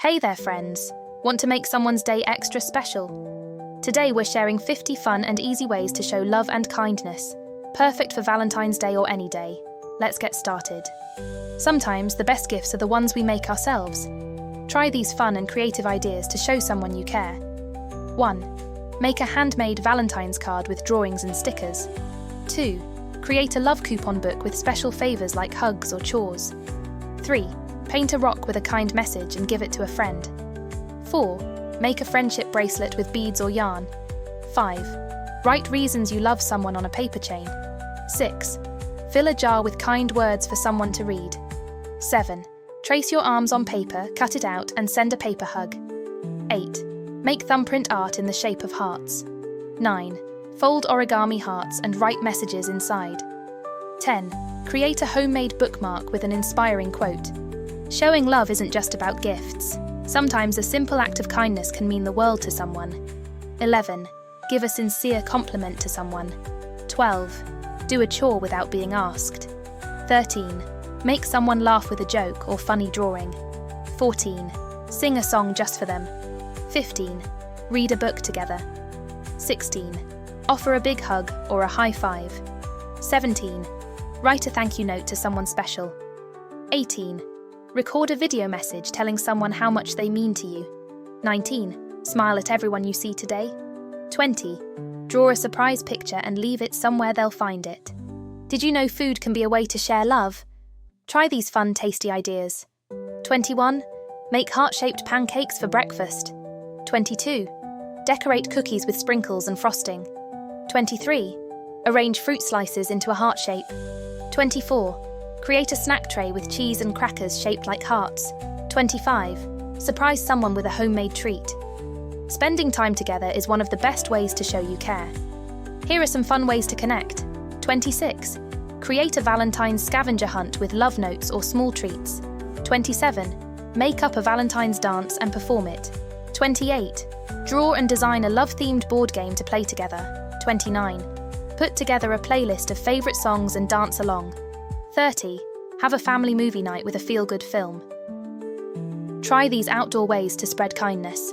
Hey there, friends! Want to make someone's day extra special? Today we're sharing 50 fun and easy ways to show love and kindness. Perfect for Valentine's Day or any day. Let's get started. Sometimes the best gifts are the ones we make ourselves. Try these fun and creative ideas to show someone you care. 1. Make a handmade Valentine's card with drawings and stickers. 2. Create a love coupon book with special favors like hugs or chores. 3. Paint a rock with a kind message and give it to a friend. 4. Make a friendship bracelet with beads or yarn. 5. Write reasons you love someone on a paper chain. 6. Fill a jar with kind words for someone to read. 7. Trace your arms on paper, cut it out, and send a paper hug. 8. Make thumbprint art in the shape of hearts. 9. Fold origami hearts and write messages inside. 10. Create a homemade bookmark with an inspiring quote. Showing love isn't just about gifts. Sometimes a simple act of kindness can mean the world to someone. 11. Give a sincere compliment to someone. 12. Do a chore without being asked. 13. Make someone laugh with a joke or funny drawing. 14. Sing a song just for them. 15. Read a book together. 16. Offer a big hug or a high five. 17. Write a thank you note to someone special. 18. Record a video message telling someone how much they mean to you. 19. Smile at everyone you see today. 20. Draw a surprise picture and leave it somewhere they'll find it. Did you know food can be a way to share love? Try these fun, tasty ideas. 21. Make heart-shaped pancakes for breakfast. 22. Decorate cookies with sprinkles and frosting. 23. Arrange fruit slices into a heart shape. 24. Create a snack tray with cheese and crackers shaped like hearts. 25. Surprise someone with a homemade treat. Spending time together is one of the best ways to show you care. Here are some fun ways to connect. 26. Create a Valentine's scavenger hunt with love notes or small treats. 27. Make up a Valentine's dance and perform it. 28. Draw and design a love-themed board game to play together. 29. Put together a playlist of favourite songs and dance along. 30. Have a family movie night with a feel-good film. Try these outdoor ways to spread kindness.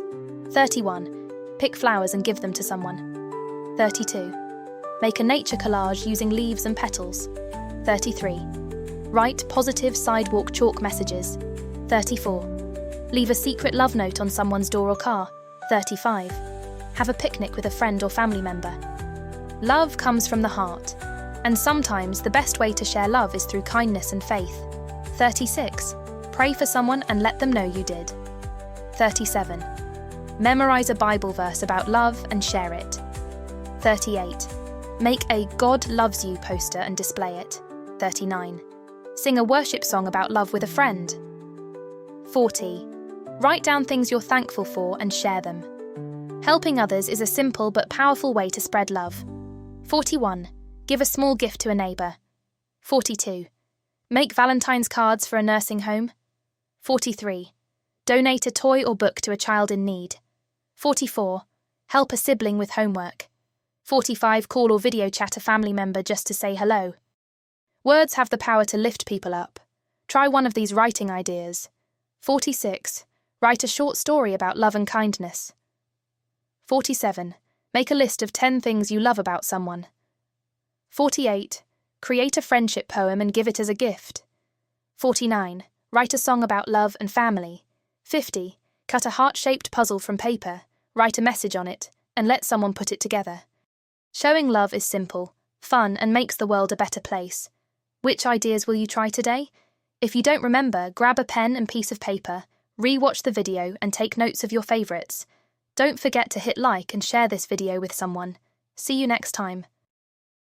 31. Pick flowers and give them to someone. 32. Make a nature collage using leaves and petals. 33. Write positive sidewalk chalk messages. 34. Leave a secret love note on someone's door or car. 35. Have a picnic with a friend or family member. Love comes from the heart, and sometimes the best way to share love is through kindness and faith. 36. Pray for someone and let them know you did. 37. Memorize a Bible verse about love and share it. 38. Make a God loves you poster and display it. 39. Sing a worship song about love with a friend. 40. Write down things you're thankful for and share them. Helping others is a simple but powerful way to spread love. 41. Give a small gift to a neighbour. 42. Make Valentine's cards for a nursing home. 43. Donate a toy or book to a child in need. 44. Help a sibling with homework. 45. Call or video chat a family member just to say hello. Words have the power to lift people up. Try one of these writing ideas. 46. Write a short story about love and kindness. 47. Make a list of 10 things you love about someone. 48. Create a friendship poem and give it as a gift. 49. Write a song about love and family. 50. Cut a heart-shaped puzzle from paper, write a message on it, and let someone put it together. Showing love is simple, fun, and makes the world a better place. Which ideas will you try today? If you don't remember, grab a pen and piece of paper, re-watch the video, and take notes of your favourites. Don't forget to hit like and share this video with someone. See you next time.